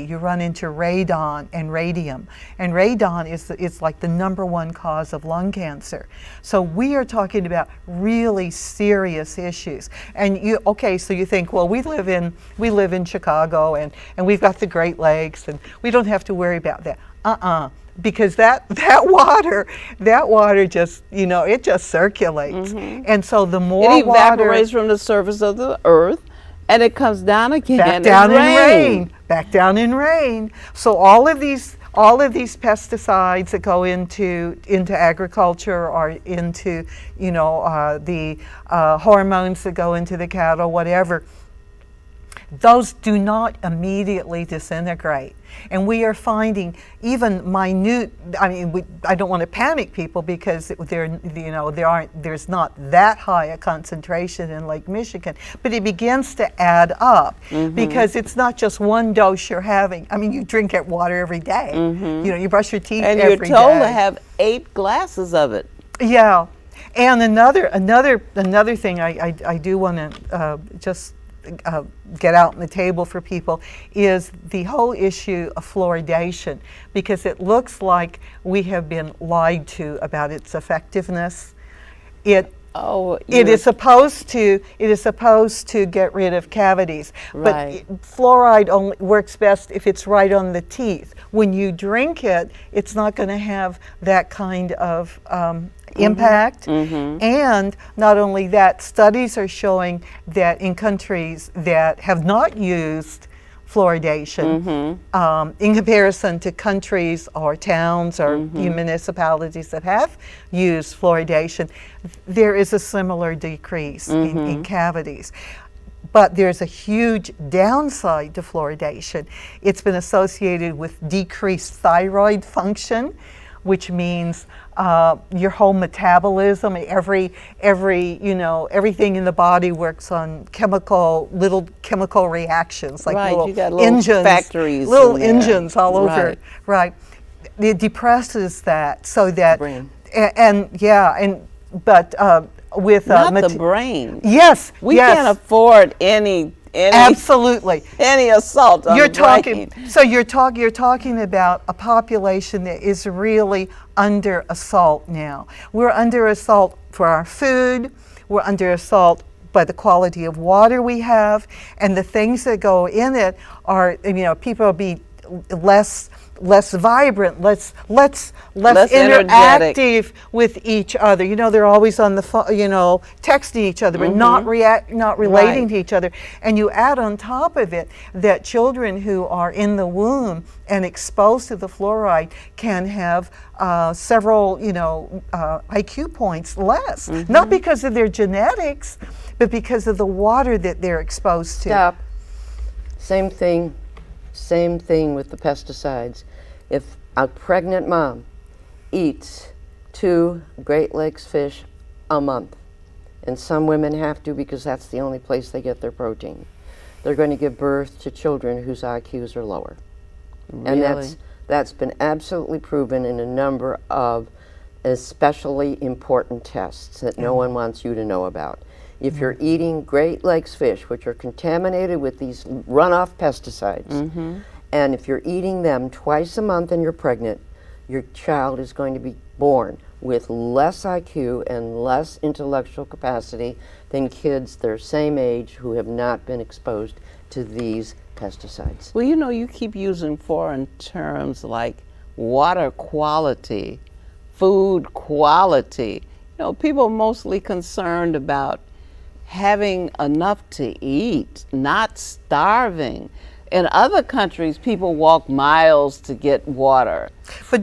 [SPEAKER 5] You run into radon and radium. And radon is like the #1 cause of lung cancer. So we are talking about really serious issues. And so you think, well, we live in Chicago, and we've got the Great Lakes, and we don't have to worry about that. Because that water just, you know, it just circulates. And so the more
[SPEAKER 3] it evaporates from the surface of the earth, and it comes down again.
[SPEAKER 5] Back down in rain. Back down in rain. So all of these pesticides that go into agriculture, or into, you know, the hormones that go into the cattle, whatever, those do not immediately disintegrate. And we are finding even minute, I mean, I don't want to panic people, because there's not that high a concentration in Lake Michigan, but it begins to add up, because it's not just one dose you're having. I mean, you drink that water every day. You know, you brush your teeth every day.
[SPEAKER 3] And you're told to have 8 glasses of it.
[SPEAKER 5] Yeah. And another thing I do want to just get out on the table for people is the whole issue of fluoridation, because it looks like we have been lied to about its effectiveness. It is supposed to get rid of cavities,
[SPEAKER 3] Right.
[SPEAKER 5] but fluoride only works best if it's right on the teeth. When you drink it, it's not going to have that kind of impact. And not only that, studies are showing that in countries that have not used fluoridation, in comparison to countries or towns or municipalities that have used fluoridation, there is a similar decrease in cavities. But there's a huge downside to fluoridation. It's been associated with decreased thyroid function, which means your whole metabolism, everything in the body works on little chemical reactions, like
[SPEAKER 3] Right,
[SPEAKER 5] little
[SPEAKER 3] you got little
[SPEAKER 5] engines,
[SPEAKER 3] factories
[SPEAKER 5] little
[SPEAKER 3] in there.
[SPEAKER 5] engines all over.
[SPEAKER 3] Right.
[SPEAKER 5] Right. It depresses that, so that,
[SPEAKER 4] Brain.
[SPEAKER 5] with
[SPEAKER 3] Not the brain.
[SPEAKER 5] Yes,
[SPEAKER 3] We
[SPEAKER 5] yes.
[SPEAKER 3] can't afford any
[SPEAKER 5] Absolutely.
[SPEAKER 3] any assault on
[SPEAKER 5] You're
[SPEAKER 3] the brain.
[SPEAKER 5] you're talking about a population that is really under assault now. We're under assault for our food. We're under assault by the quality of water we have, and the things that go in it are, people will be less less vibrant, less
[SPEAKER 3] Less energetic.
[SPEAKER 5] interactive with each other. You know, they're always on the phone, you know, texting each other, but not relating
[SPEAKER 3] Right.
[SPEAKER 5] to each other. And you add on top of it that children who are in the womb and exposed to the fluoride can have several, you know, IQ points less. Not because of their genetics, but because of the water that they're exposed to.
[SPEAKER 4] Stop. Same thing with the pesticides. If a pregnant mom eats 2 Great Lakes fish a month, and some women have to because that's the only place they get their protein, they're going to give birth to children whose IQs are lower. And
[SPEAKER 3] Really?
[SPEAKER 4] that's been absolutely proven in a number of especially important tests that no one wants you to know about. If you're eating Great Lakes fish, which are contaminated with these runoff pesticides, and if you're eating them twice a month and you're pregnant, your child is going to be born with less IQ and less intellectual capacity than kids their same age who have not been exposed to these pesticides.
[SPEAKER 3] Well, you know, you keep using foreign terms like water quality, food quality. You know, people are mostly concerned about having enough to eat, not starving. In other countries, people walk miles to get water,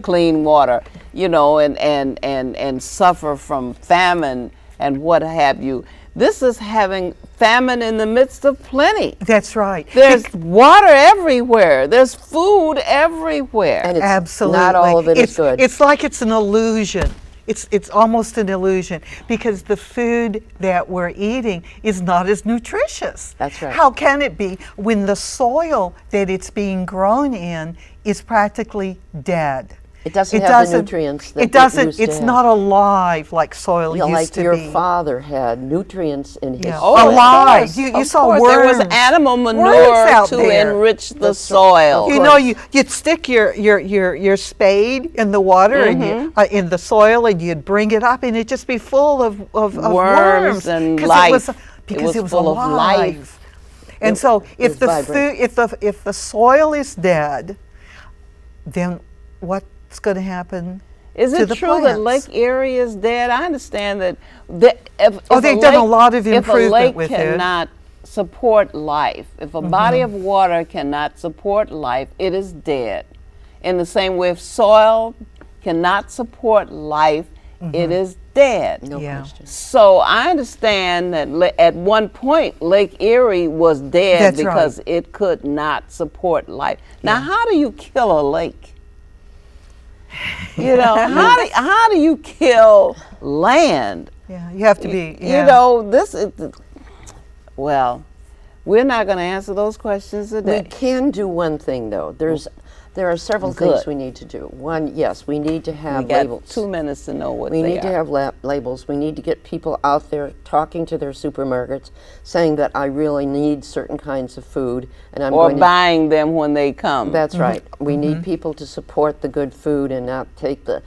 [SPEAKER 3] clean water, you know, and suffer from famine and what have you. This is having famine in the midst of plenty.
[SPEAKER 5] That's right.
[SPEAKER 3] There's water everywhere. There's food everywhere.
[SPEAKER 4] And it's
[SPEAKER 5] Absolutely.
[SPEAKER 4] not all of it is good.
[SPEAKER 5] It's like it's an illusion. It's almost an illusion because the food that we're eating is not as nutritious.
[SPEAKER 4] That's right.
[SPEAKER 5] How can it be when the soil that it's being grown in is practically dead?
[SPEAKER 4] It doesn't have the nutrients that
[SPEAKER 5] it doesn't.
[SPEAKER 4] used to
[SPEAKER 5] It's
[SPEAKER 4] have.
[SPEAKER 5] not alive like soil
[SPEAKER 4] You know,
[SPEAKER 5] used
[SPEAKER 4] like
[SPEAKER 5] to
[SPEAKER 4] your
[SPEAKER 5] be.
[SPEAKER 4] father had nutrients in his
[SPEAKER 5] Yeah.
[SPEAKER 4] soil.
[SPEAKER 3] of
[SPEAKER 5] alive.
[SPEAKER 3] course,
[SPEAKER 5] You
[SPEAKER 3] of
[SPEAKER 5] saw
[SPEAKER 3] course.
[SPEAKER 5] worms.
[SPEAKER 3] There was animal manure
[SPEAKER 5] Worms out
[SPEAKER 3] to
[SPEAKER 5] there.
[SPEAKER 3] enrich the
[SPEAKER 4] That's
[SPEAKER 3] soil.
[SPEAKER 5] You know, you'd stick your spade in the water and you, in the soil, and you'd bring it up, and it'd just be full of worms
[SPEAKER 3] and
[SPEAKER 5] 'cause
[SPEAKER 3] life.
[SPEAKER 5] Because it was
[SPEAKER 3] full
[SPEAKER 5] alive.
[SPEAKER 3] of life.
[SPEAKER 5] And so, if
[SPEAKER 4] was
[SPEAKER 5] the
[SPEAKER 4] vibrant.
[SPEAKER 5] if the soil is dead, then what's going to happen?
[SPEAKER 3] Is
[SPEAKER 5] to
[SPEAKER 3] it
[SPEAKER 5] the
[SPEAKER 3] true that
[SPEAKER 5] plants?
[SPEAKER 3] Lake Erie is dead? I understand that. If
[SPEAKER 5] they've done a lot of
[SPEAKER 3] If a
[SPEAKER 5] improvement
[SPEAKER 3] lake
[SPEAKER 5] with it.
[SPEAKER 3] cannot support life, if a body of water cannot support life, it is dead. In the same way, if soil cannot support life, it is dead.
[SPEAKER 4] No
[SPEAKER 5] Yeah.
[SPEAKER 4] question.
[SPEAKER 3] So I understand that at one point Lake Erie was dead
[SPEAKER 5] That's
[SPEAKER 3] because
[SPEAKER 5] right.
[SPEAKER 3] it could not support life. Now, how do you kill a lake? You know, how do you kill land?
[SPEAKER 5] Yeah, you have to be.
[SPEAKER 3] You
[SPEAKER 5] Yeah.
[SPEAKER 3] know, this is, well, we're not going to answer those questions
[SPEAKER 4] We
[SPEAKER 3] today.
[SPEAKER 4] can do one thing though. There are several things
[SPEAKER 3] Good.
[SPEAKER 4] we need to do. One, yes, we need to
[SPEAKER 3] We
[SPEAKER 4] have
[SPEAKER 3] got
[SPEAKER 4] labels.
[SPEAKER 3] 2 minutes to know what
[SPEAKER 4] We
[SPEAKER 3] they
[SPEAKER 4] need to
[SPEAKER 3] are.
[SPEAKER 4] have labels. We need to get people out there talking to their supermarkets, saying that I really need certain kinds of food, and I'm
[SPEAKER 3] Or
[SPEAKER 4] going to.
[SPEAKER 3] buying them when they come.
[SPEAKER 4] That's right. We need people to support the good food and not take the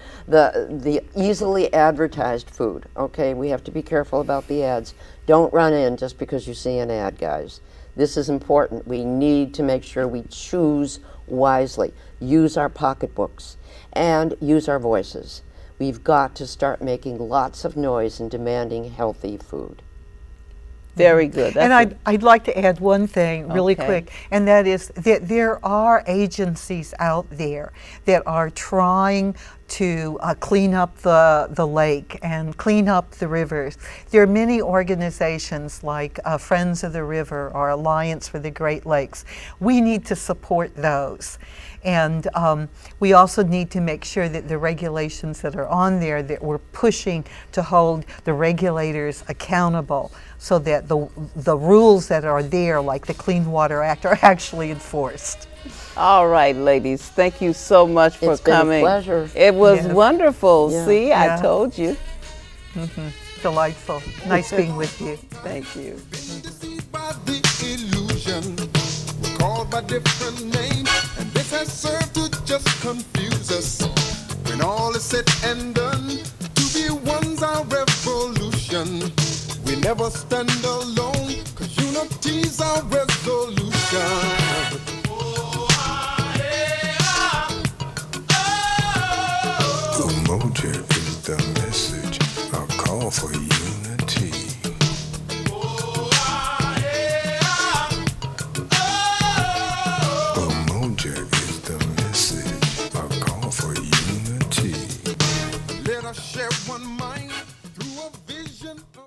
[SPEAKER 4] easily advertised food. Okay, we have to be careful about the ads. Don't run in just because you see an ad, guys. This is important. We need to make sure we choose wisely, use our pocketbooks, and use our voices. We've got to start making lots of noise and demanding healthy food.
[SPEAKER 3] Very good.
[SPEAKER 5] And
[SPEAKER 3] That's
[SPEAKER 5] I'd like to add one thing really
[SPEAKER 3] Okay.
[SPEAKER 5] quick, and that is that there are agencies out there that are trying to clean up the lake and clean up the rivers. There are many organizations like Friends of the River or Alliance for the Great Lakes. We need to support those. And we also need to make sure that the regulations that are on there, that we're pushing to hold the regulators accountable so that the rules that are there, like the Clean Water Act, are actually enforced.
[SPEAKER 3] All right, ladies. Thank you so much for
[SPEAKER 4] It's been a
[SPEAKER 3] coming.
[SPEAKER 4] pleasure.
[SPEAKER 3] It was
[SPEAKER 5] Yes.
[SPEAKER 3] wonderful.
[SPEAKER 4] Yeah.
[SPEAKER 3] See,
[SPEAKER 5] Yeah.
[SPEAKER 3] I told you.
[SPEAKER 5] Delightful. Nice being with you.
[SPEAKER 3] Thank you.
[SPEAKER 2] Been deceived by the illusion. We're called by different names, and this has served to just confuse us. When all is said and done, to be one's our revolution. We never stand alone, 'cause unity's our resolution. one mind through a vision of